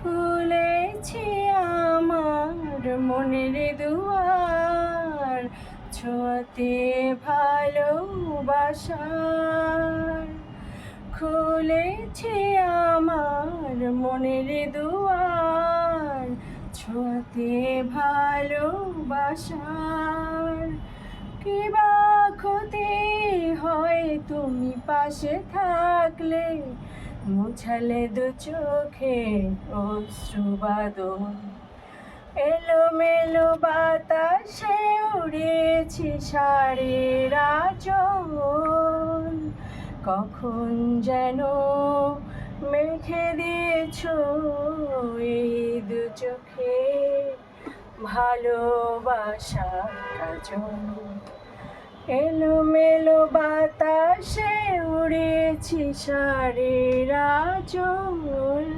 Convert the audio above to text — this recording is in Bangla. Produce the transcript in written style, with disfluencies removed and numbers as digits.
খুলেছি আমার মনের দুয়ার, ছোঁয়াতে ভালোবাসার। খুলেছি আমার মনের দুয়ার, ছোঁয়াতে ভালোবাসার। কি বা ক্ষতি হয় তুমি পাশে থাকলে, মুছালে দু চোখে অশ্রুবাদন। এলোমেলো বাতাসে উড়েছি সারের আঁচল, কখন যেন মেখে দিয়েছ এই দু চোখে ভালোবাসার কাজল। এলোমেলো বাতাসে উড়েছি সারের আঁচল,